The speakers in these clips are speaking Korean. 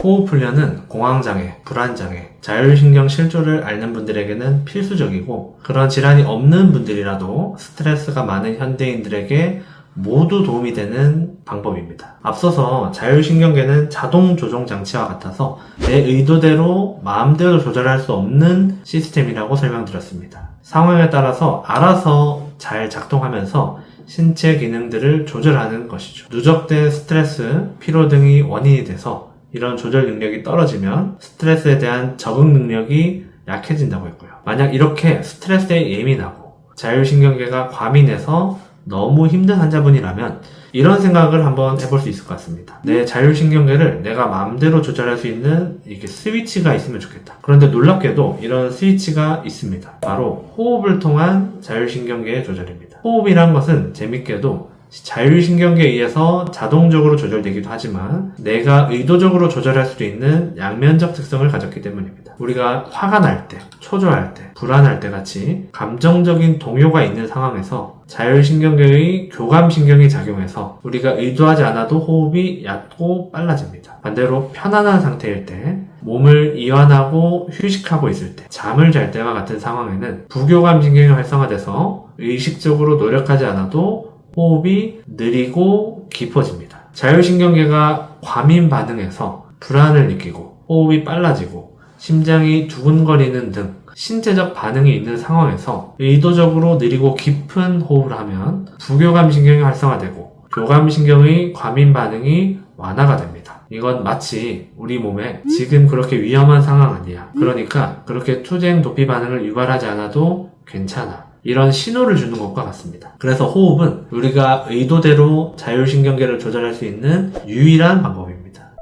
호흡 훈련은 공황장애, 불안장애, 자율신경 실조를 앓는 분들에게는 필수적이고 그런 질환이 없는 분들이라도 스트레스가 많은 현대인들에게 모두 도움이 되는 방법입니다. 앞서서 자율신경계는 자동 조종 장치와 같아서 내 의도대로 마음대로 조절할 수 없는 시스템이라고 설명드렸습니다. 상황에 따라서 알아서 잘 작동하면서 신체 기능들을 조절하는 것이죠. 누적된 스트레스, 피로 등이 원인이 돼서 이런 조절 능력이 떨어지면 스트레스에 대한 적응 능력이 약해진다고 했고요. 만약 이렇게 스트레스에 예민하고 자율신경계가 과민해서 너무 힘든 환자분이라면 이런 생각을 한번 해볼 수 있을 것 같습니다. 내 자율신경계를 내가 마음대로 조절할 수 있는 이렇게 스위치가 있으면 좋겠다. 그런데 놀랍게도 이런 스위치가 있습니다. 바로 호흡을 통한 자율신경계의 조절입니다. 호흡이란 것은 재밌게도 자율신경계에 의해서 자동적으로 조절되기도 하지만 내가 의도적으로 조절할 수도 있는 양면적 특성을 가졌기 때문입니다. 우리가 화가 날 때, 초조할 때, 불안할 때 같이 감정적인 동요가 있는 상황에서 자율신경계의 교감신경이 작용해서 우리가 의도하지 않아도 호흡이 얕고 빨라집니다. 반대로 편안한 상태일 때, 몸을 이완하고 휴식하고 있을 때, 잠을 잘 때와 같은 상황에는 부교감신경이 활성화돼서 의식적으로 노력하지 않아도 호흡이 느리고 깊어집니다. 자율신경계가 과민 반응해서 불안을 느끼고 호흡이 빨라지고 심장이 두근거리는 등 신체적 반응이 있는 상황에서 의도적으로 느리고 깊은 호흡을 하면 부교감신경이 활성화되고 교감신경의 과민 반응이 완화가 됩니다. 이건 마치 우리 몸에 지금 그렇게 위험한 상황 아니야. 그러니까 그렇게 투쟁 도피 반응을 유발하지 않아도 괜찮아. 이런 신호를 주는 것과 같습니다. 그래서 호흡은 우리가 의도대로 자율신경계를 조절할 수 있는 유일한 방법입니다.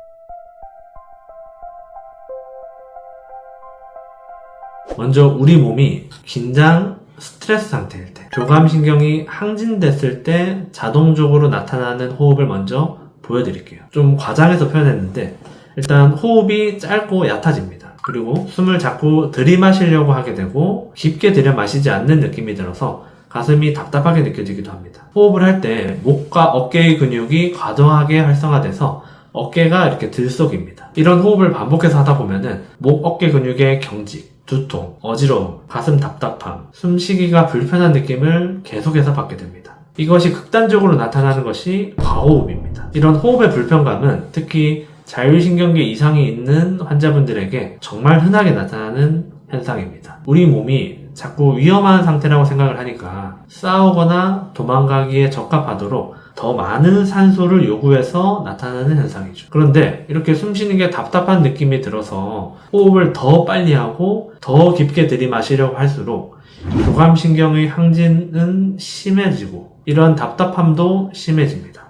먼저 우리 몸이 긴장, 스트레스 상태일 때, 교감신경이 항진됐을 때 자동적으로 나타나는 호흡을 먼저 보여드릴게요. 좀 과장해서 표현했는데 일단 호흡이 짧고 얕아집니다. 그리고 숨을 자꾸 들이마시려고 하게 되고 깊게 들이마시지 않는 느낌이 들어서 가슴이 답답하게 느껴지기도 합니다. 호흡을 할 때 목과 어깨의 근육이 과도하게 활성화돼서 어깨가 이렇게 들썩입니다. 이런 호흡을 반복해서 하다 보면은 목, 어깨 근육의 경직, 두통, 어지러움, 가슴 답답함, 숨쉬기가 불편한 느낌을 계속해서 받게 됩니다. 이것이 극단적으로 나타나는 것이 과호흡입니다. 이런 호흡의 불편감은 특히 자율신경계 이상이 있는 환자분들에게 정말 흔하게 나타나는 현상입니다. 우리 몸이 자꾸 위험한 상태라고 생각을 하니까 싸우거나 도망가기에 적합하도록 더 많은 산소를 요구해서 나타나는 현상이죠. 그런데 이렇게 숨쉬는 게 답답한 느낌이 들어서 호흡을 더 빨리 하고 더 깊게 들이마시려고 할수록 교감신경의 항진은 심해지고 이런 답답함도 심해집니다.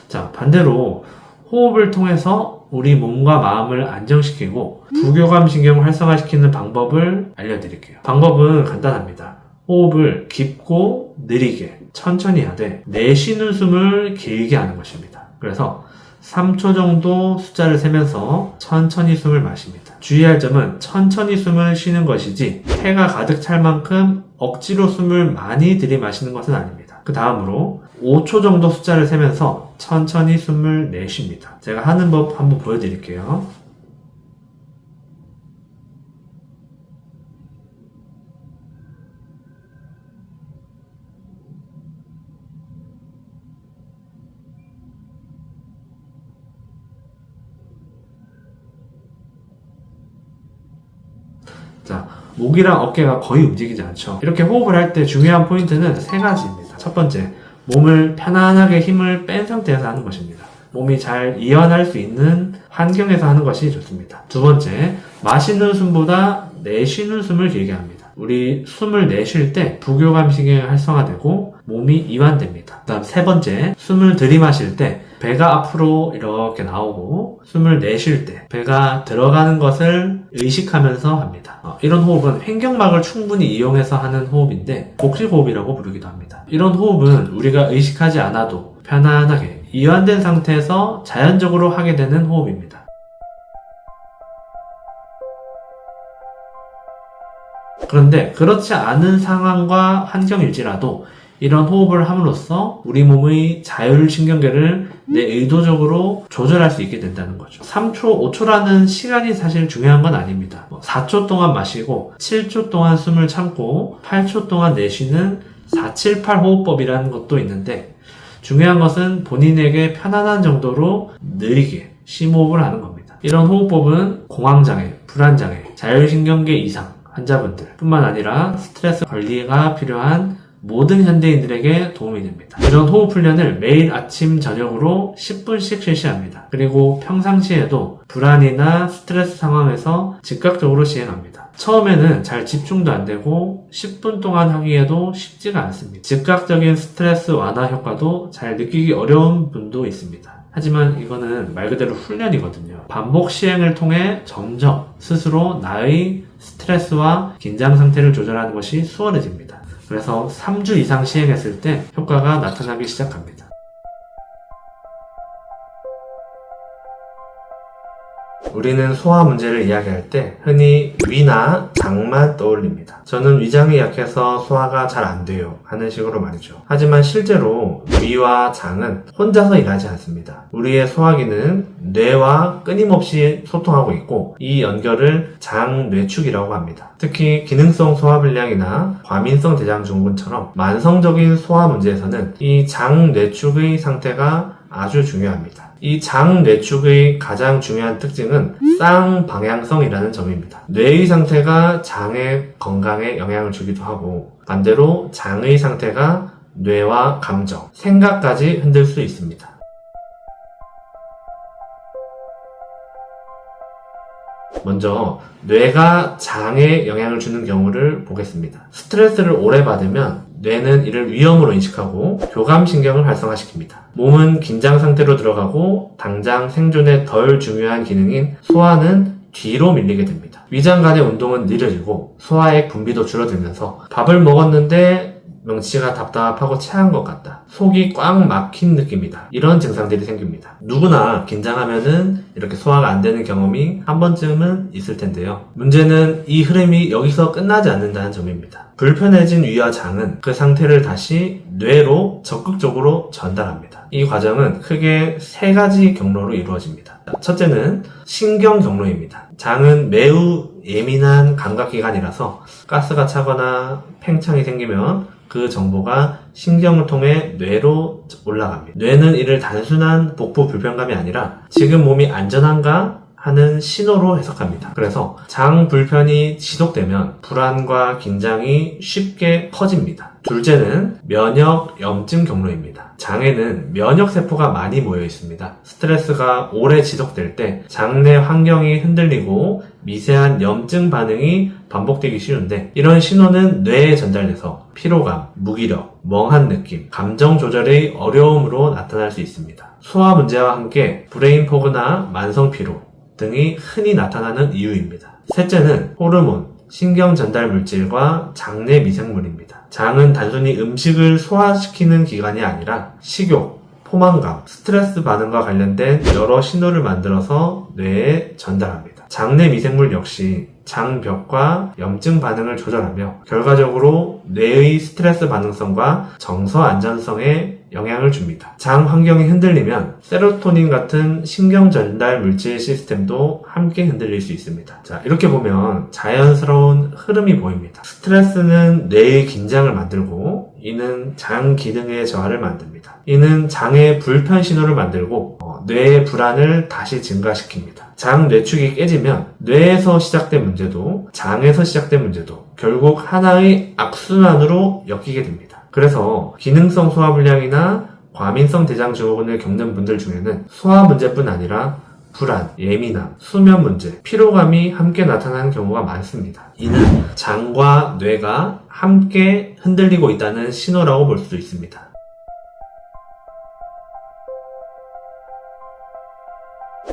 자, 반대로 호흡을 통해서 우리 몸과 마음을 안정시키고 부교감신경을 활성화시키는 방법을 알려드릴게요. 방법은 간단합니다. 호흡을 깊고 느리게 천천히 하되 내쉬는 숨을 길게 하는 것입니다. 그래서 3초 정도 숫자를 세면서 천천히 숨을 마십니다. 주의할 점은 천천히 숨을 쉬는 것이지 폐가 가득 찰 만큼 억지로 숨을 많이 들이마시는 것은 아닙니다. 그 다음으로 5초 정도 숫자를 세면서 천천히 숨을 내쉽니다. 제가 하는 법 한번 보여드릴게요. 자, 목이랑 어깨가 거의 움직이지 않죠. 이렇게 호흡을 할 때 중요한 포인트는 3가지입니다. 첫 번째, 몸을 편안하게 힘을 뺀 상태에서 하는 것입니다. 몸이 잘 이완할 수 있는 환경에서 하는 것이 좋습니다. 두 번째, 마시는 숨보다 내쉬는 숨을 길게 합니다. 우리 숨을 내쉴 때 부교감신경이 활성화되고 몸이 이완됩니다. 그 다음 세 번째, 숨을 들이마실 때 배가 앞으로 이렇게 나오고 숨을 내쉴 때 배가 들어가는 것을 의식하면서 합니다. 이런 호흡은 횡격막을 충분히 이용해서 하는 호흡인데 복식호흡이라고 부르기도 합니다. 이런 호흡은 우리가 의식하지 않아도 편안하게 이완된 상태에서 자연적으로 하게 되는 호흡입니다. 그런데 그렇지 않은 상황과 환경일지라도 이런 호흡을 함으로써 우리 몸의 자율신경계를 내 의도적으로 조절할 수 있게 된다는 거죠. 3초, 5초라는 시간이 사실 중요한 건 아닙니다. 4초 동안 마시고 7초 동안 숨을 참고 8초 동안 내쉬는 478 호흡법이라는 것도 있는데, 중요한 것은 본인에게 편안한 정도로 느리게 심호흡을 하는 겁니다. 이런 호흡법은 공황장애, 불안장애, 자율신경계 이상 환자분들 뿐만 아니라 스트레스 관리가 필요한 모든 현대인들에게 도움이 됩니다. 이런 호흡 훈련을 매일 아침 저녁으로 10분씩 실시합니다. 그리고 평상시에도 불안이나 스트레스 상황에서 즉각적으로 시행합니다. 처음에는 잘 집중도 안 되고 10분 동안 하기에도 쉽지가 않습니다. 즉각적인 스트레스 완화 효과도 잘 느끼기 어려운 분도 있습니다. 하지만 이거는 말 그대로 훈련이거든요. 반복 시행을 통해 점점 스스로 나의 스트레스와 긴장 상태를 조절하는 것이 수월해집니다. 그래서 3주 이상 시행했을 때 효과가 나타나기 시작합니다. 우리는 소화 문제를 이야기할 때 흔히 위나 장만 떠올립니다. 저는 위장이 약해서 소화가 잘 안 돼요 하는 식으로 말이죠. 하지만 실제로 위와 장은 혼자서 일하지 않습니다. 우리의 소화기는 뇌와 끊임없이 소통하고 있고, 이 연결을 장뇌축이라고 합니다. 특히 기능성 소화불량이나 과민성 대장증후군처럼 만성적인 소화 문제에서는 이 장뇌축의 상태가 아주 중요합니다. 이 장뇌축의 가장 중요한 특징은 쌍방향성이라는 점입니다. 뇌의 상태가 장의 건강에 영향을 주기도 하고, 반대로 장의 상태가 뇌와 감정, 생각까지 흔들 수 있습니다. 먼저 뇌가 장에 영향을 주는 경우를 보겠습니다. 스트레스를 오래 받으면 뇌는 이를 위험으로 인식하고 교감신경을 활성화시킵니다. 몸은 긴장 상태로 들어가고 당장 생존에 덜 중요한 기능인 소화는 뒤로 밀리게 됩니다. 위장 간의 운동은 느려지고 소화액 분비도 줄어들면서 밥을 먹었는데 명치가 답답하고 체한 것 같다, 속이 꽉 막힌 느낌이다, 이런 증상들이 생깁니다. 누구나 긴장하면은 이렇게 소화가 안 되는 경험이 한 번쯤은 있을 텐데요. 문제는 이 흐름이 여기서 끝나지 않는다는 점입니다. 불편해진 위와 장은 그 상태를 다시 뇌로 적극적으로 전달합니다. 이 과정은 크게 3가지 경로로 이루어집니다. 첫째는 신경 경로입니다. 장은 매우 예민한 감각기관이라서 가스가 차거나 팽창이 생기면 그 정보가 신경을 통해 뇌로 올라갑니다. 뇌는 이를 단순한 복부 불편감이 아니라 지금 몸이 안전한가 하는 신호로 해석합니다. 그래서 장 불편이 지속되면 불안과 긴장이 쉽게 커집니다. 둘째는 면역 염증 경로입니다. 장에는 면역세포가 많이 모여 있습니다. 스트레스가 오래 지속될 때 장내 환경이 흔들리고 미세한 염증 반응이 반복되기 쉬운데, 이런 신호는 뇌에 전달돼서 피로감, 무기력, 멍한 느낌, 감정 조절의 어려움으로 나타날 수 있습니다. 소화 문제와 함께 브레인 포그나 만성 피로 등이 흔히 나타나는 이유입니다. 셋째는 호르몬, 신경 전달 물질과 장내 미생물입니다. 장은 단순히 음식을 소화시키는 기관이 아니라 식욕, 포만감, 스트레스 반응과 관련된 여러 신호를 만들어서 뇌에 전달합니다. 장내 미생물 역시 장벽과 염증 반응을 조절하며 결과적으로 뇌의 스트레스 반응성과 정서 안전성에 영향을 줍니다. 장 환경이 흔들리면 세로토닌 같은 신경 전달 물질 시스템도 함께 흔들릴 수 있습니다. 자, 이렇게 보면 자연스러운 흐름이 보입니다. 스트레스는 뇌의 긴장을 만들고, 이는 장 기능의 저하를 만듭니다. 이는 장의 불편 신호를 만들고 뇌의 불안을 다시 증가시킵니다. 장 뇌축이 깨지면 뇌에서 시작된 문제도 장에서 시작된 문제도 결국 하나의 악순환으로 엮이게 됩니다. 그래서 기능성 소화불량이나 과민성 대장증후군을 겪는 분들 중에는 소화 문제뿐 아니라 불안, 예민함, 수면 문제, 피로감이 함께 나타나는 경우가 많습니다. 이는 장과 뇌가 함께 흔들리고 있다는 신호라고 볼 수도 있습니다.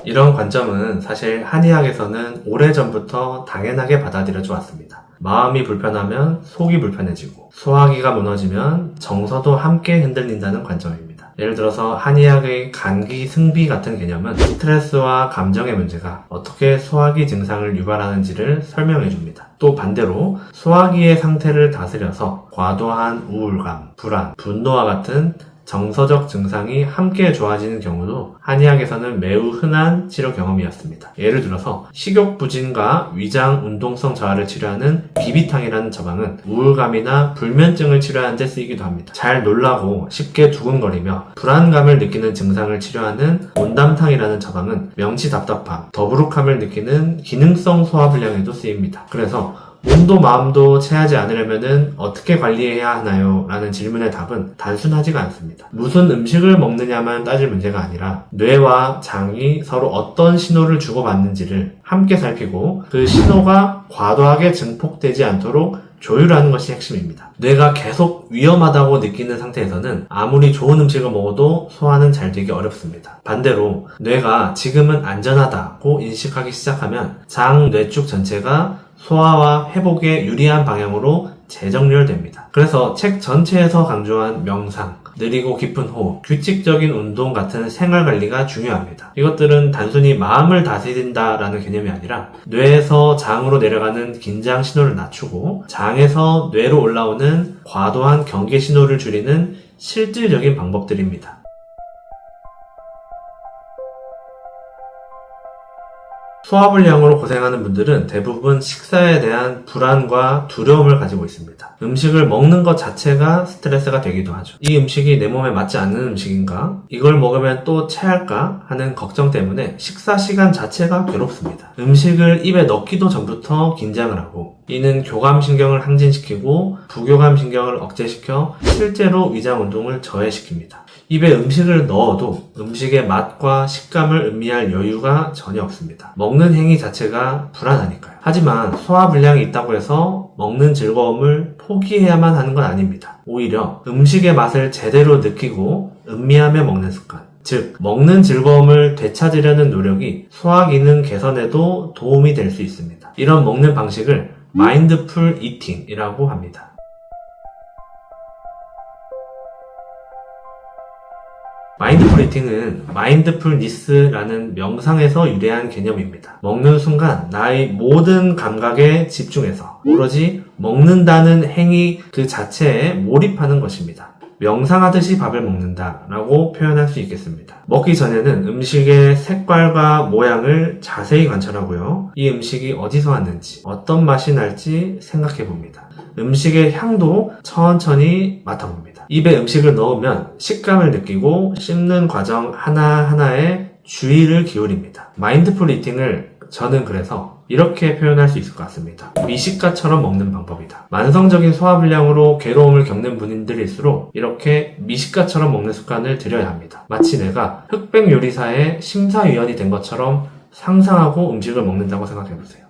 이런 관점은 사실 한의학에서는 오래전부터 당연하게 받아들여져 왔습니다. 마음이 불편하면 속이 불편해지고, 소화기가 무너지면 정서도 함께 흔들린다는 관점입니다. 예를 들어서 한의학의 간기, 승비 같은 개념은 스트레스와 감정의 문제가 어떻게 소화기 증상을 유발하는지를 설명해 줍니다. 또 반대로 소화기의 상태를 다스려서 과도한 우울감, 불안, 분노와 같은 정서적 증상이 함께 좋아지는 경우도 한의학에서는 매우 흔한 치료 경험이었습니다. 예를 들어서 식욕부진과 위장 운동성 저하를 치료하는 비비탕이라는 처방은 우울감이나 불면증을 치료하는 데 쓰이기도 합니다. 잘 놀라고 쉽게 두근거리며 불안감을 느끼는 증상을 치료하는 온담탕이라는 처방은 명치답답함, 더부룩함을 느끼는 기능성 소화불량에도 쓰입니다. 그래서 몸도 마음도 체하지 않으려면 어떻게 관리해야 하나요? 라는 질문의 답은 단순하지가 않습니다. 무슨 음식을 먹느냐만 따질 문제가 아니라 뇌와 장이 서로 어떤 신호를 주고받는지를 함께 살피고 그 신호가 과도하게 증폭되지 않도록 조율하는 것이 핵심입니다. 뇌가 계속 위험하다고 느끼는 상태에서는 아무리 좋은 음식을 먹어도 소화는 잘 되기 어렵습니다. 반대로 뇌가 지금은 안전하다고 인식하기 시작하면 장, 뇌축 전체가 소화와 회복에 유리한 방향으로 재정렬됩니다. 그래서 책 전체에서 강조한 명상, 느리고 깊은 호흡, 규칙적인 운동 같은 생활관리가 중요합니다. 이것들은 단순히 마음을 다스린다라는 개념이 아니라 뇌에서 장으로 내려가는 긴장 신호를 낮추고 장에서 뇌로 올라오는 과도한 경계 신호를 줄이는 실질적인 방법들입니다. 소화불량으로 고생하는 분들은 대부분 식사에 대한 불안과 두려움을 가지고 있습니다. 음식을 먹는 것 자체가 스트레스가 되기도 하죠. 이 음식이 내 몸에 맞지 않는 음식인가? 이걸 먹으면 또 체할까? 하는 걱정 때문에 식사 시간 자체가 괴롭습니다. 음식을 입에 넣기도 전부터 긴장을 하고 이는 교감신경을 항진시키고 부교감신경을 억제시켜 실제로 위장운동을 저해시킵니다. 입에 음식을 넣어도 음식의 맛과 식감을 음미할 여유가 전혀 없습니다. 먹는 행위 자체가 불안하니까요. 하지만 소화불량이 있다고 해서 먹는 즐거움을 포기해야만 하는 건 아닙니다. 오히려 음식의 맛을 제대로 느끼고 음미하며 먹는 습관, 즉 먹는 즐거움을 되찾으려는 노력이 소화기능 개선에도 도움이 될 수 있습니다. 이런 먹는 방식을 마인드풀 이팅이라고 합니다. 마인드풀 이팅은 마인드풀니스라는 명상에서 유래한 개념입니다. 먹는 순간 나의 모든 감각에 집중해서 오로지 먹는다는 행위 그 자체에 몰입하는 것입니다. 명상하듯이 밥을 먹는다라고 표현할 수 있겠습니다. 먹기 전에는 음식의 색깔과 모양을 자세히 관찰하고요. 이 음식이 어디서 왔는지, 어떤 맛이 날지 생각해 봅니다. 음식의 향도 천천히 맡아봅니다. 입에 음식을 넣으면 식감을 느끼고 씹는 과정 하나하나에 주의를 기울입니다. 마인드풀 이팅을 저는 그래서 이렇게 표현할 수 있을 것 같습니다. 미식가처럼 먹는 방법이다. 만성적인 소화불량으로 괴로움을 겪는 분들일수록 이렇게 미식가처럼 먹는 습관을 들여야 합니다. 마치 내가 흑백 요리사의 심사위원이 된 것처럼 상상하고 음식을 먹는다고 생각해보세요.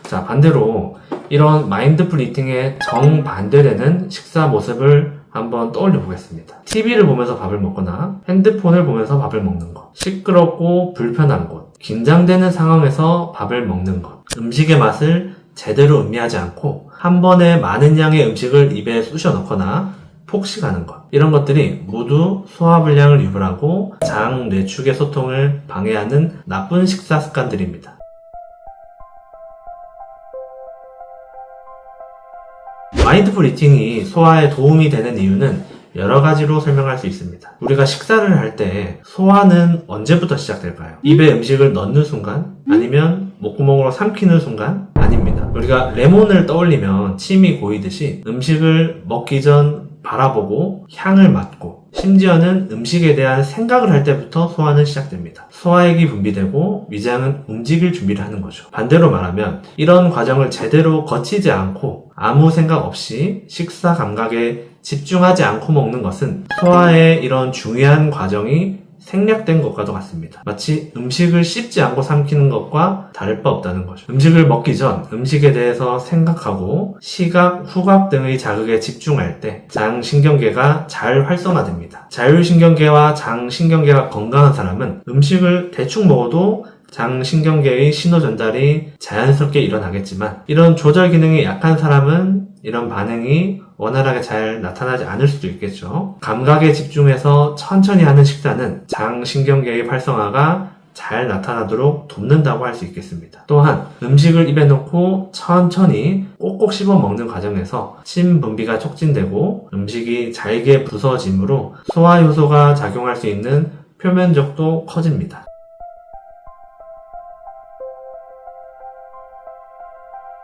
자, 반대로 이런 마인드풀 이팅에 정반대되는 식사 모습을 한번 떠올려 보겠습니다. TV를 보면서 밥을 먹거나 핸드폰을 보면서 밥을 먹는 것, 시끄럽고 불편한 곳, 긴장되는 상황에서 밥을 먹는 것, 음식의 맛을 제대로 음미하지 않고 한 번에 많은 양의 음식을 입에 쑤셔 넣거나 폭식하는 것, 이런 것들이 모두 소화불량을 유발하고 장, 뇌축의 소통을 방해하는 나쁜 식사 습관들입니다. 마인드풀 이팅이 소화에 도움이 되는 이유는 여러 가지로 설명할 수 있습니다. 우리가 식사를 할 때 소화는 언제부터 시작될까요? 입에 음식을 넣는 순간? 아니면 목구멍으로 삼키는 순간? 아닙니다. 우리가 레몬을 떠올리면 침이 고이듯이 음식을 먹기 전 바라보고 향을 맡고 심지어는 음식에 대한 생각을 할 때부터 소화는 시작됩니다. 소화액이 분비되고 위장은 움직일 준비를 하는 거죠. 반대로 말하면 이런 과정을 제대로 거치지 않고 아무 생각 없이 식사 감각에 집중하지 않고 먹는 것은 소화의 이런 중요한 과정이 생략된 것과도 같습니다. 마치 음식을 씹지 않고 삼키는 것과 다를 바 없다는 거죠. 음식을 먹기 전 음식에 대해서 생각하고 시각, 후각 등의 자극에 집중할 때 장신경계가 잘 활성화됩니다. 자율신경계와 장신경계가 건강한 사람은 음식을 대충 먹어도 장신경계의 신호 전달이 자연스럽게 일어나겠지만 이런 조절 기능이 약한 사람은 이런 반응이 원활하게 잘 나타나지 않을 수도 있겠죠. 감각에 집중해서 천천히 하는 식사는 장신경계의 활성화가 잘 나타나도록 돕는다고 할 수 있겠습니다. 또한 음식을 입에 넣고 천천히 꼭꼭 씹어 먹는 과정에서 침 분비가 촉진되고 음식이 잘게 부서지므로 소화 효소가 작용할 수 있는 표면적도 커집니다.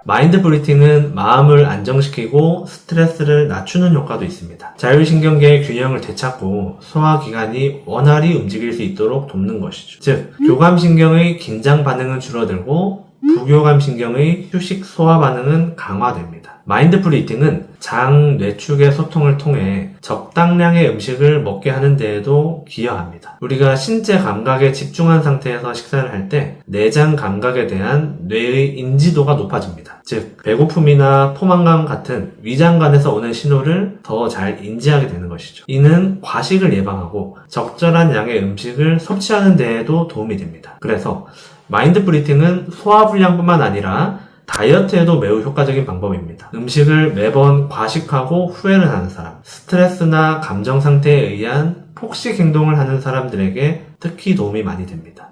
마인드풀 이팅은 마음을 안정시키고 스트레스를 낮추는 효과도 있습니다. 자율신경계의 균형을 되찾고 소화기관이 원활히 움직일 수 있도록 돕는 것이죠. 즉, 교감신경의 긴장 반응은 줄어들고 부교감신경의 휴식 소화 반응은 강화됩니다. 마인드풀 이팅은 장, 뇌축의 소통을 통해 적당량의 음식을 먹게 하는 데에도 기여합니다. 우리가 신체 감각에 집중한 상태에서 식사를 할 때 내장 감각에 대한 뇌의 인지도가 높아집니다. 즉, 배고픔이나 포만감 같은 위장관에서 오는 신호를 더 잘 인지하게 되는 것이죠. 이는 과식을 예방하고 적절한 양의 음식을 섭취하는 데에도 도움이 됩니다. 그래서 마인드풀 이팅은 소화불량뿐만 아니라 다이어트에도 매우 효과적인 방법입니다. 음식을 매번 과식하고 후회를 하는 사람, 스트레스나 감정 상태에 의한 폭식 행동을 하는 사람들에게 특히 도움이 많이 됩니다.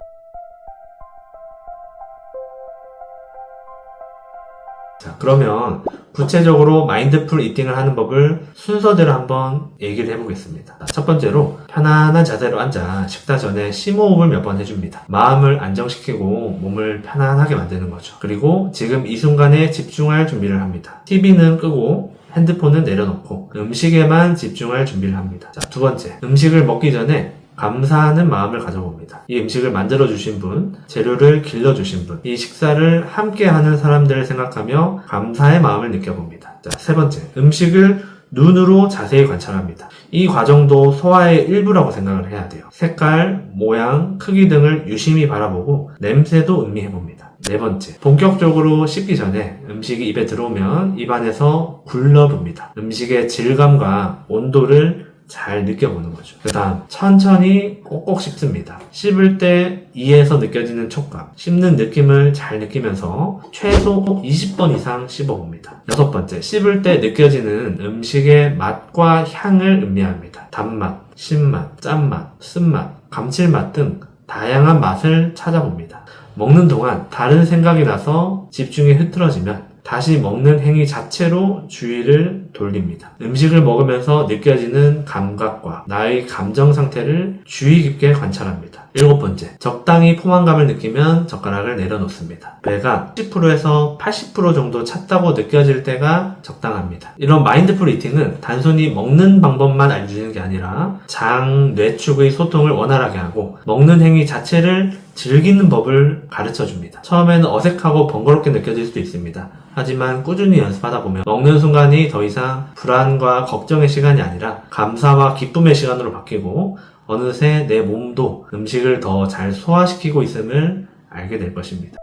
자, 그러면 구체적으로 마인드풀 이팅을 하는 법을 순서대로 한번 얘기를 해보겠습니다. 첫 번째로 편안한 자세로 앉아 식사 전에 심호흡을 몇 번 해줍니다. 마음을 안정시키고 몸을 편안하게 만드는 거죠. 그리고 지금 이 순간에 집중할 준비를 합니다. TV는 끄고 핸드폰은 내려놓고 음식에만 집중할 준비를 합니다. 자, 두 번째, 음식을 먹기 전에 감사하는 마음을 가져봅니다. 이 음식을 만들어주신 분, 재료를 길러주신 분, 이 식사를 함께하는 사람들을 생각하며 감사의 마음을 느껴봅니다. 자, 세 번째, 음식을 눈으로 자세히 관찰합니다. 이 과정도 소화의 일부라고 생각을 해야 돼요. 색깔, 모양, 크기 등을 유심히 바라보고 냄새도 음미해봅니다. 네 번째, 본격적으로 씹기 전에 음식이 입에 들어오면 입안에서 굴러봅니다. 음식의 질감과 온도를 잘 느껴보는 거죠. 그 다음, 천천히 꼭꼭 씹습니다. 씹을 때 이에서 느껴지는 촉감, 씹는 느낌을 잘 느끼면서 최소 20번 이상 씹어봅니다. 여섯 번째, 씹을 때 느껴지는 음식의 맛과 향을 음미합니다. 단맛, 신맛, 짠맛, 쓴맛, 감칠맛 등 다양한 맛을 찾아봅니다. 먹는 동안 다른 생각이 나서 집중이 흐트러지면 다시 먹는 행위 자체로 주의를 돌립니다. 음식을 먹으면서 느껴지는 감각과 나의 감정 상태를 주의 깊게 관찰합니다. 일곱 번째, 적당히 포만감을 느끼면 젓가락을 내려놓습니다. 배가 10%에서 80% 정도 찼다고 느껴질 때가 적당합니다. 이런 마인드풀 이팅은 단순히 먹는 방법만 알려주는 게 아니라 장, 뇌축의 소통을 원활하게 하고 먹는 행위 자체를 즐기는 법을 가르쳐줍니다. 처음에는 어색하고 번거롭게 느껴질 수도 있습니다. 하지만 꾸준히 연습하다 보면 먹는 순간이 더 이상 불안과 걱정의 시간이 아니라 감사와 기쁨의 시간으로 바뀌고 어느새 내 몸도 음식을 더 잘 소화시키고 있음을 알게 될 것입니다.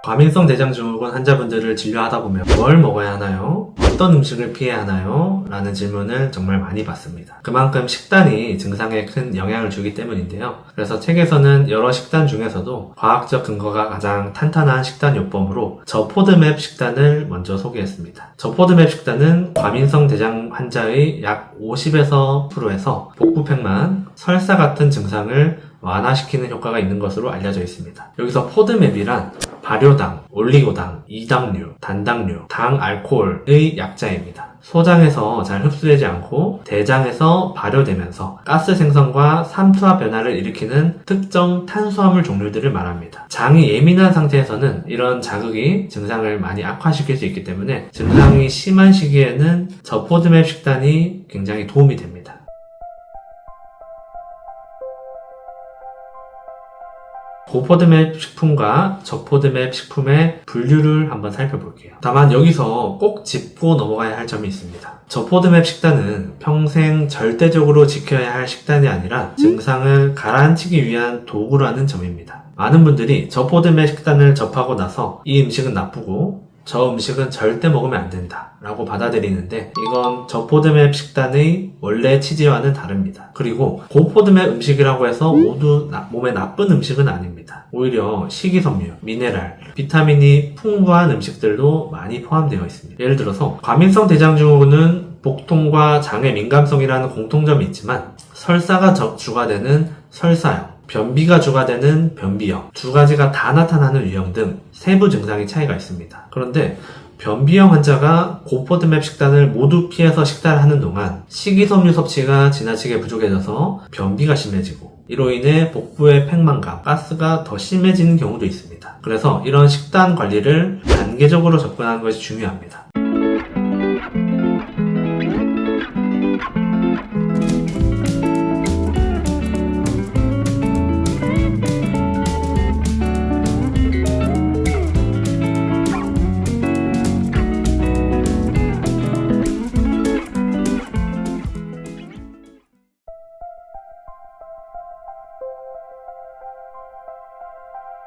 과민성 대장증후군 환자분들을 진료하다 보면 뭘 먹어야 하나요? 어떤 음식을 피해야 하나요? 라는 질문을 정말 많이 받습니다. 그만큼 식단이 증상에 큰 영향을 주기 때문인데요. 그래서 책에서는 여러 식단 중에서도 과학적 근거가 가장 탄탄한 식단 요법으로 저포드맵 식단을 먼저 소개했습니다. 저포드맵 식단은 과민성 대장 환자의 약 50에서 10%에서 복부팽만, 설사 같은 증상을 완화시키는 효과가 있는 것으로 알려져 있습니다. 여기서 포드맵이란 발효당, 올리고당, 이당류, 단당류, 당, 알코올의 약자입니다. 소장에서 잘 흡수되지 않고 대장에서 발효되면서 가스 생성과 삼투압 변화를 일으키는 특정 탄수화물 종류들을 말합니다. 장이 예민한 상태에서는 이런 자극이 증상을 많이 악화시킬 수 있기 때문에 증상이 심한 시기에는 저포드맵 식단이 굉장히 도움이 됩니다. 고포드맵 식품과 저포드맵 식품의 분류를 한번 살펴볼게요. 다만 여기서 꼭 짚고 넘어가야 할 점이 있습니다. 저포드맵 식단은 평생 절대적으로 지켜야 할 식단이 아니라 증상을 가라앉히기 위한 도구라는 점입니다. 많은 분들이 저포드맵 식단을 접하고 나서 이 음식은 나쁘고 저 음식은 절대 먹으면 안 된다 라고 받아들이는데 이건 저포드맵 식단의 원래 취지와는 다릅니다. 그리고 고포드맵 음식이라고 해서 모두 몸에 나쁜 음식은 아닙니다. 오히려 식이섬유, 미네랄, 비타민이 풍부한 음식들도 많이 포함되어 있습니다. 예를 들어서 과민성 대장증후군은 복통과 장의 민감성이라는 공통점이 있지만 설사가 주가 되는 설사형, 변비가 주가 되는 변비형, 두 가지가 다 나타나는 유형 등 세부 증상의 차이가 있습니다. 그런데 변비형 환자가 고포드맵 식단을 모두 피해서 식단을 하는 동안 식이섬유 섭취가 지나치게 부족해져서 변비가 심해지고 이로 인해 복부의 팽만감, 가스가 더 심해지는 경우도 있습니다. 그래서 이런 식단 관리를 단계적으로 접근하는 것이 중요합니다.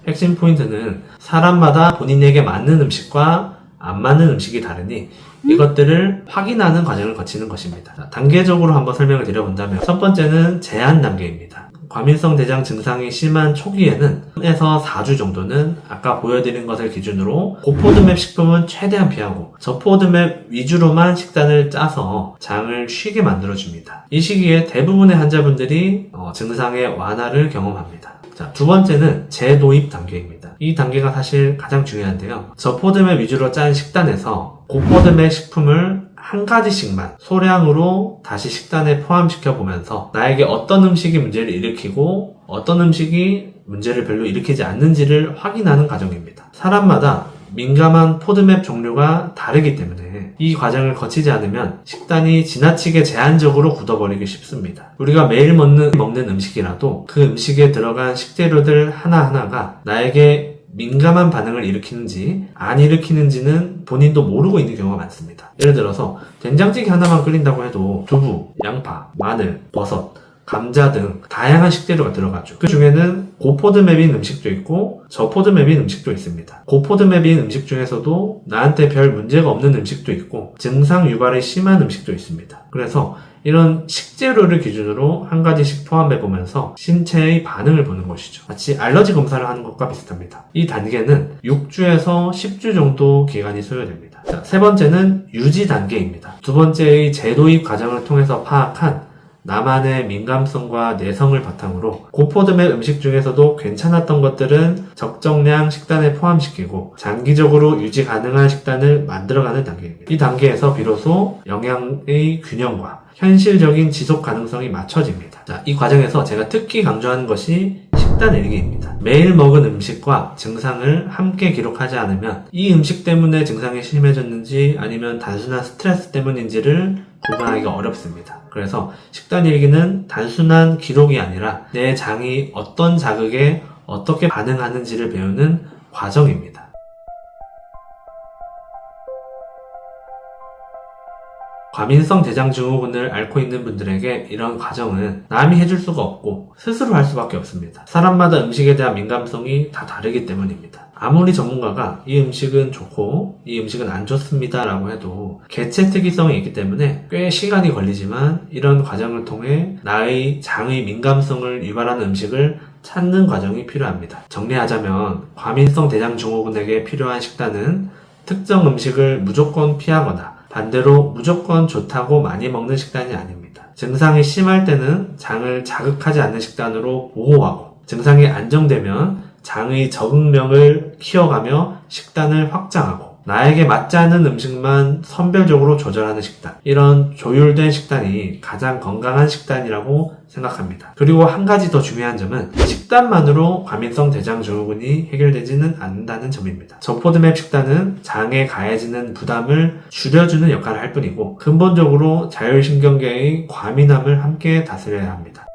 핵심 포인트는 사람마다 본인에게 맞는 음식과 안 맞는 음식이 다르니 이것들을 확인하는 과정을 거치는 것입니다. 단계적으로 한번 설명을 드려본다면 첫 번째는 제한 단계입니다. 과민성 대장 증상이 심한 초기에는 1에서 4주 정도는 아까 보여드린 것을 기준으로 고포드맵 식품은 최대한 피하고 저포드맵 위주로만 식단을 짜서 장을 쉬게 만들어줍니다. 이 시기에 대부분의 환자분들이 증상의 완화를 경험합니다. 자, 두 번째는 재도입 단계입니다. 이 단계가 사실 가장 중요한데요. 저포드맵 위주로 짠 식단에서 고포드맵 식품을 한 가지씩만 소량으로 다시 식단에 포함시켜 보면서 나에게 어떤 음식이 문제를 일으키고 어떤 음식이 문제를 별로 일으키지 않는지를 확인하는 과정입니다. 사람마다 민감한 포드맵 종류가 다르기 때문에 이 과정을 거치지 않으면 식단이 지나치게 제한적으로 굳어버리기 쉽습니다. 우리가 매일 먹는 음식이라도 그 음식에 들어간 식재료들 하나하나가 나에게 민감한 반응을 일으키는지 안 일으키는지는 본인도 모르고 있는 경우가 많습니다. 예를 들어서 된장찌개 하나만 끓인다고 해도 두부, 양파, 마늘, 버섯, 감자 등 다양한 식재료가 들어가죠. 그 중에는 고포드맵인 음식도 있고 저포드맵인 음식도 있습니다. 고포드맵인 음식 중에서도 나한테 별 문제가 없는 음식도 있고 증상 유발이 심한 음식도 있습니다. 그래서 이런 식재료를 기준으로 한 가지씩 포함해보면서 신체의 반응을 보는 것이죠. 마치 알러지 검사를 하는 것과 비슷합니다. 이 단계는 6주에서 10주 정도 기간이 소요됩니다. 자, 세 번째는 유지 단계입니다. 두 번째의 재도입 과정을 통해서 파악한 나만의 민감성과 내성을 바탕으로 고포드맵 음식 중에서도 괜찮았던 것들은 적정량 식단에 포함시키고 장기적으로 유지 가능한 식단을 만들어가는 단계입니다. 이 단계에서 비로소 영양의 균형과 현실적인 지속 가능성이 맞춰집니다. 자, 이 과정에서 제가 특히 강조하는 것이 식단 일기입니다. 매일 먹은 음식과 증상을 함께 기록하지 않으면 이 음식 때문에 증상이 심해졌는지 아니면 단순한 스트레스 때문인지를 구분하기가 어렵습니다. 그래서 식단 일기는 단순한 기록이 아니라 내 장이 어떤 자극에 어떻게 반응하는지를 배우는 과정입니다. 과민성 대장증후군을 앓고 있는 분들에게 이런 과정은 남이 해줄 수가 없고 스스로 할 수밖에 없습니다. 사람마다 음식에 대한 민감성이 다 다르기 때문입니다. 아무리 전문가가 이 음식은 좋고 이 음식은 안 좋습니다 라고 해도 개체 특이성이 있기 때문에 꽤 시간이 걸리지만 이런 과정을 통해 나의 장의 민감성을 유발하는 음식을 찾는 과정이 필요합니다. 정리하자면 과민성 대장증후군에게 필요한 식단은 특정 음식을 무조건 피하거나 반대로 무조건 좋다고 많이 먹는 식단이 아닙니다. 증상이 심할 때는 장을 자극하지 않는 식단으로 보호하고 증상이 안정되면 장의 적응력을 키워가며 식단을 확장하고 나에게 맞지 않는 음식만 선별적으로 조절하는 식단, 이런 조율된 식단이 가장 건강한 식단이라고 생각합니다. 그리고 한 가지 더 중요한 점은 식단만으로 과민성 대장증후군이 해결되지는 않는다는 점입니다. 저포드맵 식단은 장에 가해지는 부담을 줄여주는 역할을 할 뿐이고 근본적으로 자율신경계의 과민함을 함께 다스려야 합니다.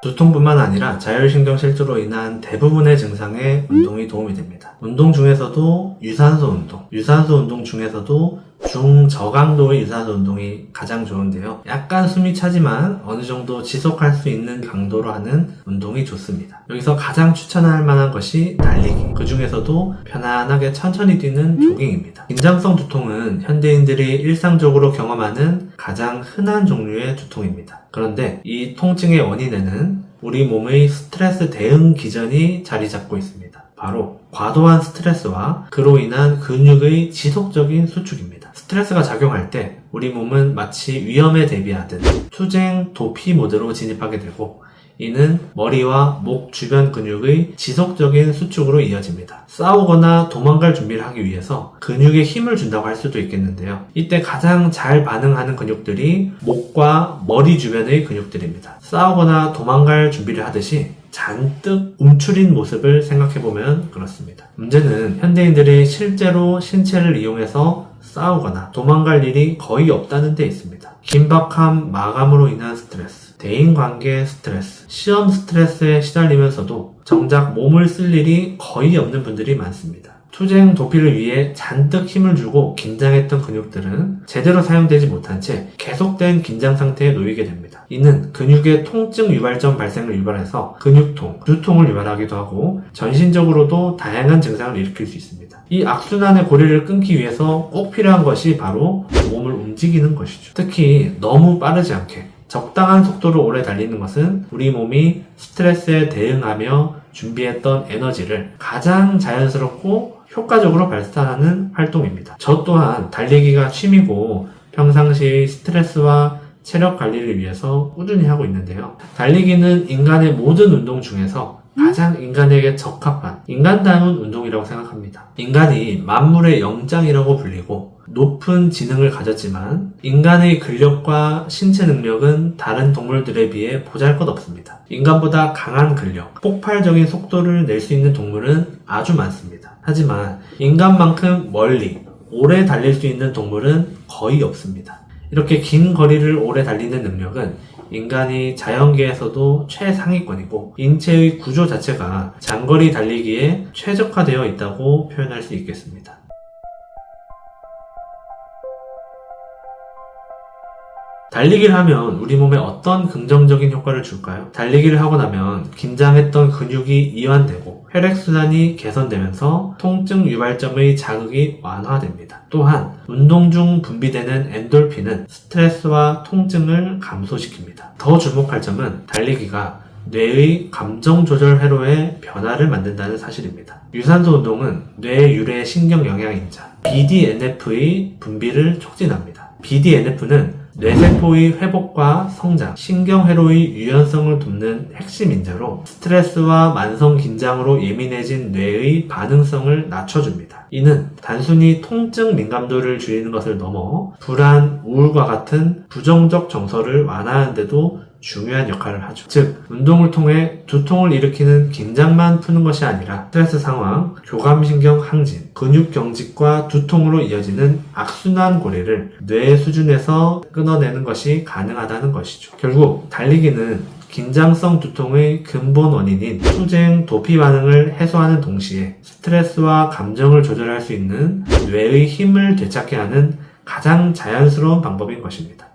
두통뿐만 아니라 자율신경 실조로 인한 대부분의 증상에 운동이 도움이 됩니다. 운동 중에서도 유산소 운동 중에서도 중저강도의 유산소 운동이 가장 좋은데요. 약간 숨이 차지만 어느 정도 지속할 수 있는 강도로 하는 운동이 좋습니다. 여기서 가장 추천할 만한 것이 달리기. 그 중에서도 편안하게 천천히 뛰는 조깅입니다. 긴장성 두통은 현대인들이 일상적으로 경험하는 가장 흔한 종류의 두통입니다. 그런데 이 통증의 원인에는 우리 몸의 스트레스 대응 기전이 자리 잡고 있습니다. 바로 과도한 스트레스와 그로 인한 근육의 지속적인 수축입니다. 스트레스가 작용할 때 우리 몸은 마치 위험에 대비하듯 투쟁 도피 모드로 진입하게 되고, 이는 머리와 목 주변 근육의 지속적인 수축으로 이어집니다. 싸우거나 도망갈 준비를 하기 위해서 근육에 힘을 준다고 할 수도 있겠는데요. 이때 가장 잘 반응하는 근육들이 목과 머리 주변의 근육들입니다. 싸우거나 도망갈 준비를 하듯이 잔뜩 움츠린 모습을 생각해보면 그렇습니다. 문제는 현대인들이 실제로 신체를 이용해서 싸우거나 도망갈 일이 거의 없다는 데 있습니다. 긴박한 마감으로 인한 스트레스, 대인관계 스트레스, 시험 스트레스에 시달리면서도 정작 몸을 쓸 일이 거의 없는 분들이 많습니다. 투쟁 도피를 위해 잔뜩 힘을 주고 긴장했던 근육들은 제대로 사용되지 못한 채 계속된 긴장 상태에 놓이게 됩니다. 이는 근육의 통증 유발점 발생을 유발해서 근육통, 두통을 유발하기도 하고 전신적으로도 다양한 증상을 일으킬 수 있습니다. 이 악순환의 고리를 끊기 위해서 꼭 필요한 것이 바로 몸을 움직이는 것이죠. 특히 너무 빠르지 않게 적당한 속도로 오래 달리는 것은 우리 몸이 스트레스에 대응하며 준비했던 에너지를 가장 자연스럽고 효과적으로 발산하는 활동입니다. 저 또한 달리기가 취미고 평상시 스트레스와 체력 관리를 위해서 꾸준히 하고 있는데요. 달리기는 인간의 모든 운동 중에서 가장 인간에게 적합한 인간다운 운동이라고 생각합니다. 인간이 만물의 영장이라고 불리고 높은 지능을 가졌지만 인간의 근력과 신체 능력은 다른 동물들에 비해 보잘것없습니다. 인간보다 강한 근력, 폭발적인 속도를 낼 수 있는 동물은 아주 많습니다. 하지만 인간만큼 멀리, 오래 달릴 수 있는 동물은 거의 없습니다. 이렇게 긴 거리를 오래 달리는 능력은 인간이 자연계에서도 최상위권이고 인체의 구조 자체가 장거리 달리기에 최적화되어 있다고 표현할 수 있겠습니다. 달리기를 하면 우리 몸에 어떤 긍정적인 효과를 줄까요? 달리기를 하고 나면 긴장했던 근육이 이완되고 혈액순환이 개선되면서 통증 유발점의 자극이 완화됩니다. 또한 운동 중 분비되는 엔돌핀은 스트레스와 통증을 감소시킵니다. 더 주목할 점은 달리기가 뇌의 감정 조절 회로에 변화를 만든다는 사실입니다. 유산소 운동은 뇌 유래 신경 영양인자 BDNF의 분비를 촉진합니다. BDNF는 뇌세포의 회복과 성장, 신경회로의 유연성을 돕는 핵심 인자로 스트레스와 만성 긴장으로 예민해진 뇌의 반응성을 낮춰줍니다. 이는 단순히 통증 민감도를 줄이는 것을 넘어 불안, 우울과 같은 부정적 정서를 완화하는 데도 중요한 역할을 하죠. 즉, 운동을 통해 두통을 일으키는 긴장만 푸는 것이 아니라 스트레스 상황, 교감신경 항진, 근육 경직과 두통으로 이어지는 악순환 고리를 뇌 수준에서 끊어내는 것이 가능하다는 것이죠. 결국 달리기는 긴장성 두통의 근본 원인인 투쟁 도피 반응을 해소하는 동시에 스트레스와 감정을 조절할 수 있는 뇌의 힘을 되찾게 하는 가장 자연스러운 방법인 것입니다.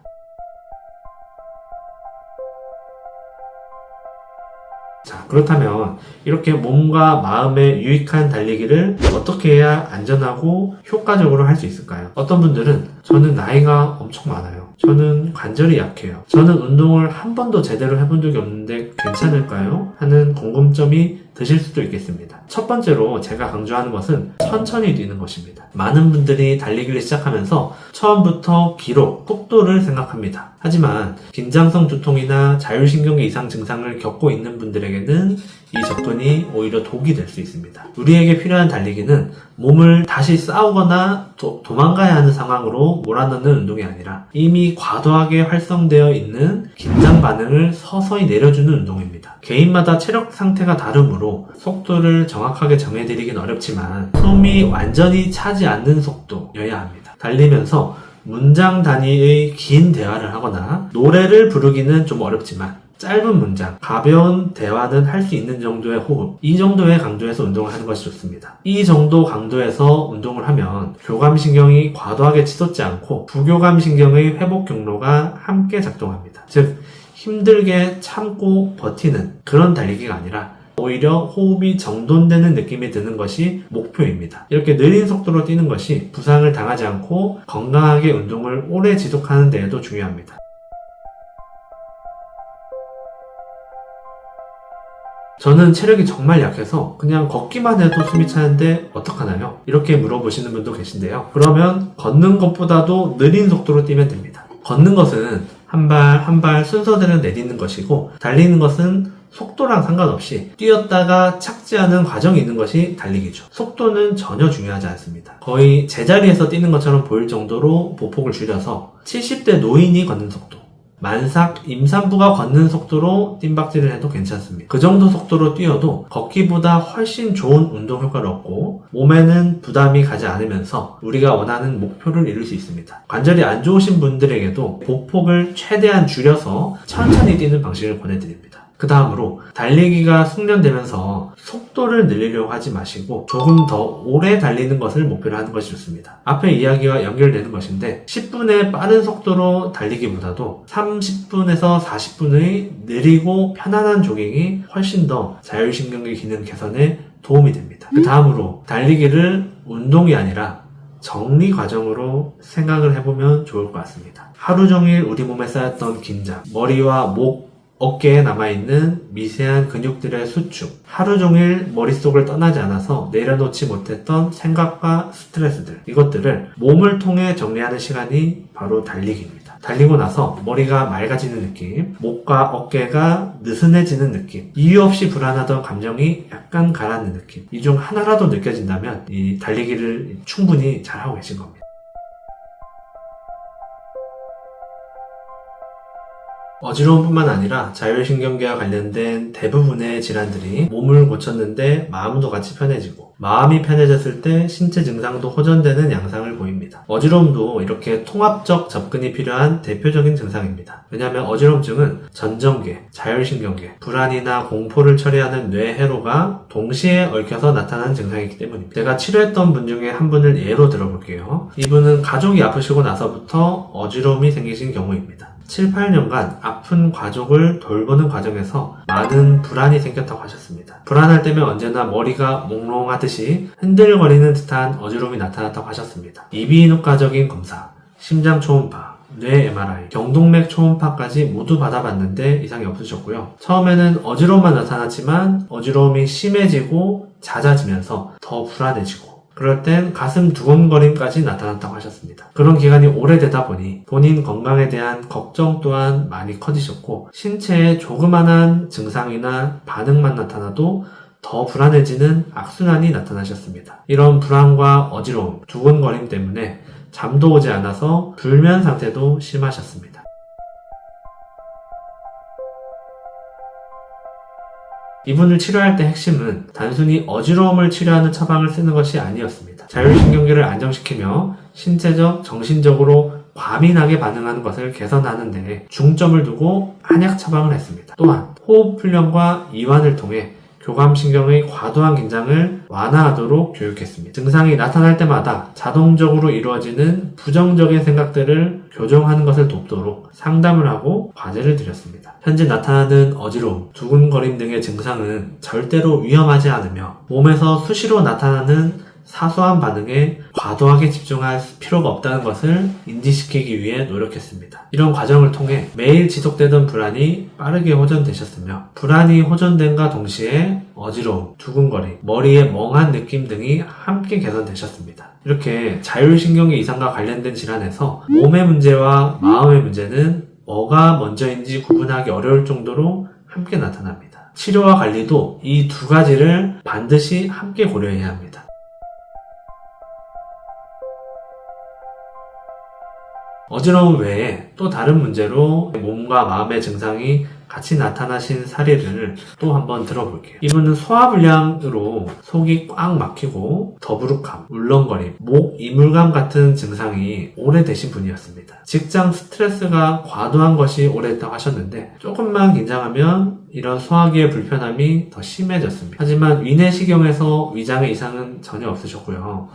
자, 그렇다면 이렇게 몸과 마음에 유익한 달리기를 어떻게 해야 안전하고 효과적으로 할 수 있을까요? 어떤 분들은 저는 나이가 엄청 많아요. 저는 관절이 약해요. 저는 운동을 한 번도 제대로 해본 적이 없는데 괜찮을까요? 하는 궁금점이 드실 수도 있겠습니다. 첫 번째로 제가 강조하는 것은 천천히 뛰는 것입니다. 많은 분들이 달리기를 시작하면서 처음부터 기록, 속도를 생각합니다. 하지만 긴장성 두통이나 자율신경계 이상 증상을 겪고 있는 분들에게는 이 접근이 오히려 독이 될 수 있습니다. 우리에게 필요한 달리기는 몸을 다시 싸우거나 도망가야 하는 상황으로 몰아넣는 운동이 아니라 이미 과도하게 활성되어 있는 긴장 반응을 서서히 내려주는 운동입니다. 개인마다 체력 상태가 다르므로 속도를 정확하게 정해드리긴 어렵지만 숨이 완전히 차지 않는 속도여야 합니다. 달리면서 문장 단위의 긴 대화를 하거나 노래를 부르기는 좀 어렵지만 짧은 문장, 가벼운 대화는 할 수 있는 정도의 호흡, 이 정도의 강도에서 운동을 하는 것이 좋습니다. 이 정도 강도에서 운동을 하면 교감신경이 과도하게 치솟지 않고 부교감신경의 회복 경로가 함께 작동합니다. 즉, 힘들게 참고 버티는 그런 달리기가 아니라 오히려 호흡이 정돈되는 느낌이 드는 것이 목표입니다. 이렇게 느린 속도로 뛰는 것이 부상을 당하지 않고 건강하게 운동을 오래 지속하는 데에도 중요합니다. 저는 체력이 정말 약해서 그냥 걷기만 해도 숨이 차는데 어떡하나요? 이렇게 물어보시는 분도 계신데요. 그러면 걷는 것보다도 느린 속도로 뛰면 됩니다. 걷는 것은 한 발 한 발 순서대로 내딛는 것이고, 달리는 것은 속도랑 상관없이 뛰었다가 착지하는 과정이 있는 것이 달리기죠. 속도는 전혀 중요하지 않습니다. 거의 제자리에서 뛰는 것처럼 보일 정도로 보폭을 줄여서 70대 노인이 걷는 속도, 만삭, 임산부가 걷는 속도로 뜀박질을 해도 괜찮습니다. 그 정도 속도로 뛰어도 걷기보다 훨씬 좋은 운동 효과를 얻고 몸에는 부담이 가지 않으면서 우리가 원하는 목표를 이룰 수 있습니다. 관절이 안 좋으신 분들에게도 보폭을 최대한 줄여서 천천히 뛰는 방식을 권해드립니다. 그 다음으로 달리기가 숙련되면서 속도를 늘리려고 하지 마시고 조금 더 오래 달리는 것을 목표로 하는 것이 좋습니다. 앞에 이야기와 연결되는 것인데 10분의 빠른 속도로 달리기보다도 30분에서 40분의 느리고 편안한 조깅이 훨씬 더 자율신경계 기능 개선에 도움이 됩니다. 그 다음으로 달리기를 운동이 아니라 정리 과정으로 생각을 해보면 좋을 것 같습니다. 하루 종일 우리 몸에 쌓였던 긴장, 머리와 목, 어깨에 남아있는 미세한 근육들의 수축, 하루 종일 머릿속을 떠나지 않아서 내려놓지 못했던 생각과 스트레스들, 이것들을 몸을 통해 정리하는 시간이 바로 달리기입니다. 달리고 나서 머리가 맑아지는 느낌, 목과 어깨가 느슨해지는 느낌, 이유 없이 불안하던 감정이 약간 가라앉는 느낌, 이 중 하나라도 느껴진다면 이 달리기를 충분히 잘하고 계신 겁니다. 어지러움뿐만 아니라 자율신경계와 관련된 대부분의 질환들이 몸을 고쳤는데 마음도 같이 편해지고, 마음이 편해졌을 때 신체 증상도 호전되는 양상을 보입니다. 어지러움도 이렇게 통합적 접근이 필요한 대표적인 증상입니다. 왜냐하면 어지럼증은 전정계, 자율신경계, 불안이나 공포를 처리하는 뇌회로가 동시에 얽혀서 나타나는 증상이기 때문입니다. 제가 치료했던 분 중에 한 분을 예로 들어볼게요. 이분은 가족이 아프시고 나서부터 어지러움이 생기신 경우입니다. 7, 8년간 아픈 가족을 돌보는 과정에서 많은 불안이 생겼다고 하셨습니다. 불안할 때면 언제나 머리가 몽롱하듯이 흔들거리는 듯한 어지러움이 나타났다고 하셨습니다. 이비인후과적인 검사, 심장 초음파, 뇌 MRI, 경동맥 초음파까지 모두 받아봤는데 이상이 없으셨고요. 처음에는 어지러움만 나타났지만 어지러움이 심해지고 잦아지면서 더 불안해지고, 그럴 땐 가슴 두근거림까지 나타났다고 하셨습니다. 그런 기간이 오래되다 보니 본인 건강에 대한 걱정 또한 많이 커지셨고, 신체에 조그만한 증상이나 반응만 나타나도 더 불안해지는 악순환이 나타나셨습니다. 이런 불안과 어지러움, 두근거림 때문에 잠도 오지 않아서 불면 상태도 심하셨습니다. 이분을 치료할 때 핵심은 단순히 어지러움을 치료하는 처방을 쓰는 것이 아니었습니다. 자율신경계를 안정시키며 신체적, 정신적으로 과민하게 반응하는 것을 개선하는 데 중점을 두고 한약 처방을 했습니다. 또한 호흡 훈련과 이완을 통해 교감신경의 과도한 긴장을 완화하도록 교육했습니다. 증상이 나타날 때마다 자동적으로 이루어지는 부정적인 생각들을 교정하는 것을 돕도록 상담을 하고 과제를 드렸습니다. 현재 나타나는 어지러움, 두근거림 등의 증상은 절대로 위험하지 않으며 몸에서 수시로 나타나는 사소한 반응에 과도하게 집중할 필요가 없다는 것을 인지시키기 위해 노력했습니다. 이런 과정을 통해 매일 지속되던 불안이 빠르게 호전되셨으며, 불안이 호전됨과 동시에 어지러움, 두근거림, 머리에 멍한 느낌 등이 함께 개선되셨습니다. 이렇게 자율신경계 이상과 관련된 질환에서 몸의 문제와 마음의 문제는 뭐가 먼저인지 구분하기 어려울 정도로 함께 나타납니다. 치료와 관리도 이 두 가지를 반드시 함께 고려해야 합니다. 어지러움 외에 또 다른 문제로 몸과 마음의 증상이 같이 나타나신 사례를 또 한번 들어볼게요. 이분은 소화불량으로 속이 꽉 막히고 더부룩함, 울렁거림, 목, 이물감 같은 증상이 오래되신 분이었습니다. 직장 스트레스가 과도한 것이 오래됐다고 하셨는데 조금만 긴장하면 이런 소화기의 불편함이 더 심해졌습니다. 하지만 위내시경에서 위장의 이상은 전혀 없으셨고요.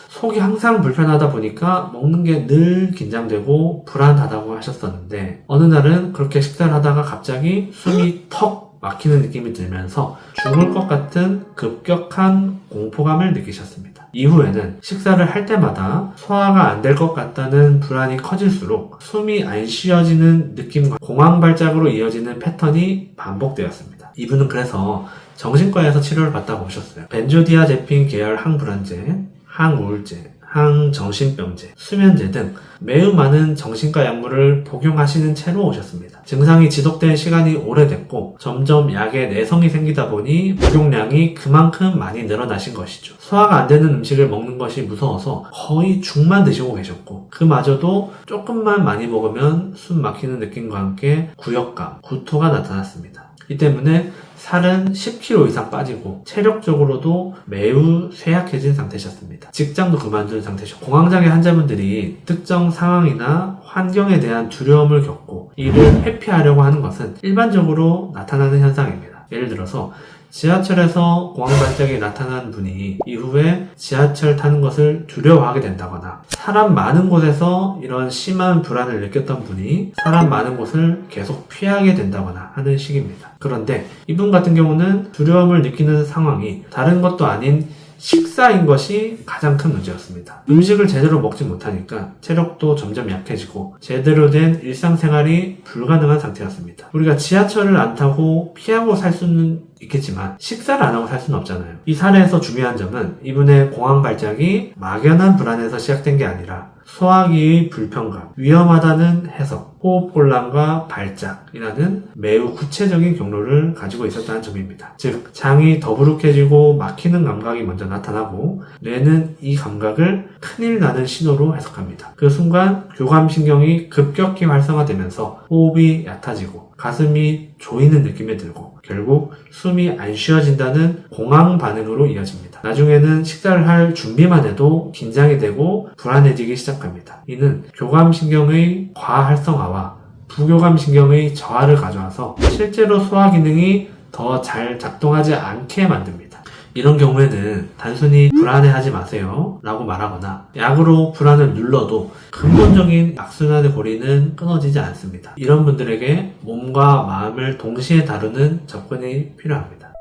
속이 항상 불편하다 보니까 먹는 게 늘 긴장되고 불안하다고 하셨었는데 어느 날은 그렇게 식사를 하다가 갑자기 숨이 턱 막히는 느낌이 들면서 죽을 것 같은 급격한 공포감을 느끼셨습니다. 이후에는 식사를 할 때마다 소화가 안 될 것 같다는 불안이 커질수록 숨이 안 쉬어지는 느낌과 공황발작으로 이어지는 패턴이 반복되었습니다. 이분은 그래서 정신과에서 치료를 받다고 오셨어요. 벤조디아제핀 계열 항불안제, 항우울제, 항정신병제, 수면제 등 매우 많은 정신과 약물을 복용하시는 채로 오셨습니다. 증상이 지속된 시간이 오래됐고 점점 약에 내성이 생기다 보니 복용량이 그만큼 많이 늘어나신 것이죠. 소화가 안 되는 음식을 먹는 것이 무서워서 거의 죽만 드시고 계셨고 그마저도 조금만 많이 먹으면 숨 막히는 느낌과 함께 구역감, 구토가 나타났습니다. 이 때문에 살은 10kg 이상 빠지고 체력적으로도 매우 쇠약해진 상태셨습니다. 직장도 그만둔 상태셨고 공황장애 환자분들이 특정 상황이나 환경에 대한 두려움을 겪고 이를 회피하려고 하는 것은 일반적으로 나타나는 현상입니다. 예를 들어서 지하철에서 공황발작이 나타난 분이 이후에 지하철 타는 것을 두려워하게 된다거나 사람 많은 곳에서 이런 심한 불안을 느꼈던 분이 사람 많은 곳을 계속 피하게 된다거나 하는 식입니다. 그런데 이분 같은 경우는 두려움을 느끼는 상황이 다른 것도 아닌 식사인 것이 가장 큰 문제였습니다. 음식을 제대로 먹지 못하니까 체력도 점점 약해지고 제대로 된 일상생활이 불가능한 상태였습니다. 우리가 지하철을 안 타고 피하고 살 수는 있겠지만 식사를 안 하고 살 수는 없잖아요. 이 사례에서 중요한 점은 이분의 공황발작이 막연한 불안에서 시작된 게 아니라 소화기의 불편감, 위험하다는 해석, 호흡곤란과 발작이라는 매우 구체적인 경로를 가지고 있었다는 점입니다. 즉, 장이 더부룩해지고 막히는 감각이 먼저 나타나고 뇌는 이 감각을 큰일 나는 신호로 해석합니다. 그 순간 교감신경이 급격히 활성화되면서 호흡이 얕아지고 가슴이 조이는 느낌이 들고 결국 숨이 안 쉬어진다는 공황 반응으로 이어집니다. 나중에는 식사를 할 준비만 해도 긴장이 되고 불안해지기 시작합니다. 이는 교감신경의 과활성화와 부교감신경의 저하를 가져와서 실제로 소화 기능이 더 잘 작동하지 않게 만듭니다. 이런 경우에는 단순히 불안해하지 마세요 라고 말하거나 약으로 불안을 눌러도 근본적인 악순환의 고리는 끊어지지 않습니다. 이런 분들에게 몸과 마음을 동시에 다루는 접근이 필요합니다.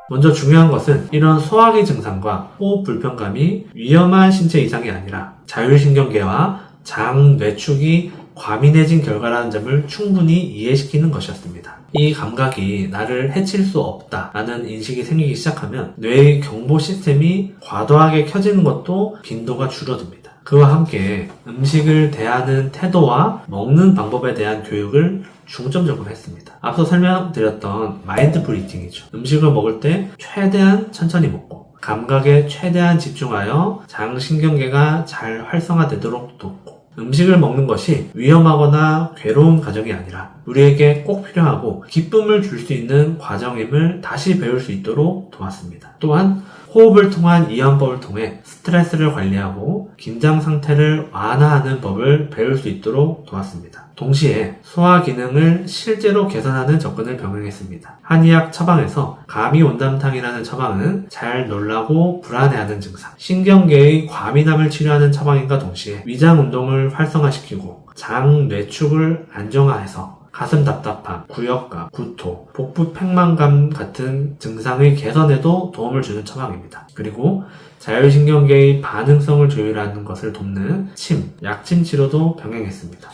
먼저 중요한 것은 이런 소화기 증상과 호흡 불편감이 위험한 신체 이상이 아니라 자율신경계와 장 뇌축이 과민해진 결과라는 점을 충분히 이해시키는 것이었습니다. 이 감각이 나를 해칠 수 없다라는 인식이 생기기 시작하면 뇌의 경보 시스템이 과도하게 켜지는 것도 빈도가 줄어듭니다. 그와 함께 음식을 대하는 태도와 먹는 방법에 대한 교육을 중점적으로 했습니다. 앞서 설명드렸던 마인드풀 이팅이죠. 음식을 먹을 때 최대한 천천히 먹고 감각에 최대한 집중하여 장신경계가 잘 활성화되도록 돕고 음식을 먹는 것이 위험하거나 괴로운 과정이 아니라 우리에게 꼭 필요하고 기쁨을 줄 수 있는 과정임을 다시 배울 수 있도록 도왔습니다. 또한 호흡을 통한 이완법을 통해 스트레스를 관리하고 긴장 상태를 완화하는 법을 배울 수 있도록 도왔습니다. 동시에 소화 기능을 실제로 개선하는 접근을 병행했습니다. 한의학 처방에서 감이온담탕이라는 처방은 잘 놀라고 불안해하는 증상, 신경계의 과민함을 치료하는 처방인과 동시에 위장 운동을 활성화시키고 장 뇌축을 안정화해서 가슴 답답함, 구역감, 구토, 복부 팽만감 같은 증상의 개선에도 도움을 주는 처방입니다. 그리고 자율신경계의 반응성을 조율하는 것을 돕는 침, 약침 치료도 병행했습니다.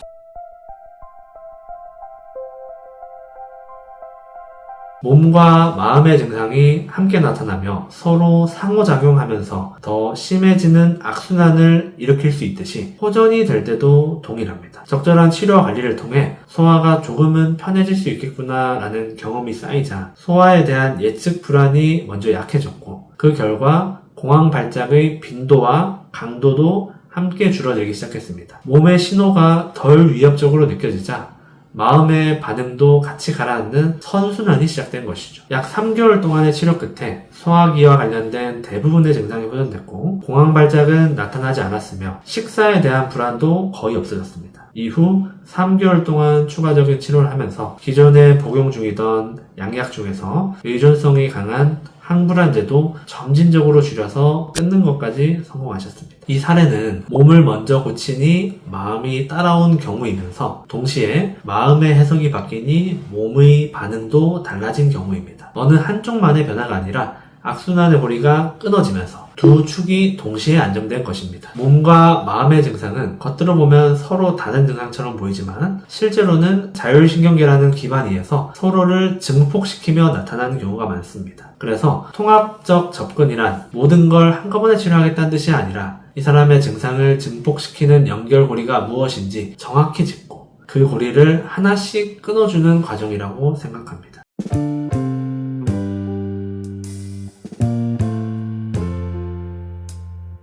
몸과 마음의 증상이 함께 나타나며 서로 상호작용하면서 더 심해지는 악순환을 일으킬 수 있듯이 호전이 될 때도 동일합니다. 적절한 치료와 관리를 통해 소화가 조금은 편해질 수 있겠구나 라는 경험이 쌓이자 소화에 대한 예측 불안이 먼저 약해졌고 그 결과 공황 발작의 빈도와 강도도 함께 줄어들기 시작했습니다. 몸의 신호가 덜 위협적으로 느껴지자 마음의 반응도 같이 가라앉는 선순환이 시작된 것이죠. 약 3개월 동안의 치료 끝에 소화기와 관련된 대부분의 증상이 호전됐고 공황 발작은 나타나지 않았으며 식사에 대한 불안도 거의 없어졌습니다. 이후 3개월 동안 추가적인 치료를 하면서 기존에 복용 중이던 양약 중에서 의존성이 강한 항불안제도 점진적으로 줄여서 끊는 것까지 성공하셨습니다. 이 사례는 몸을 먼저 고치니 마음이 따라온 경우이면서 동시에 마음의 해석이 바뀌니 몸의 반응도 달라진 경우입니다. 어느 한쪽만의 변화가 아니라 악순환의 고리가 끊어지면서 두 축이 동시에 안정된 것입니다. 몸과 마음의 증상은 겉으로 보면 서로 다른 증상처럼 보이지만 실제로는 자율신경계라는 기반 위에서 서로를 증폭시키며 나타나는 경우가 많습니다. 그래서 통합적 접근이란 모든 걸 한꺼번에 치료하겠다는 뜻이 아니라 이 사람의 증상을 증폭시키는 연결고리가 무엇인지 정확히 짚고 그 고리를 하나씩 끊어주는 과정이라고 생각합니다.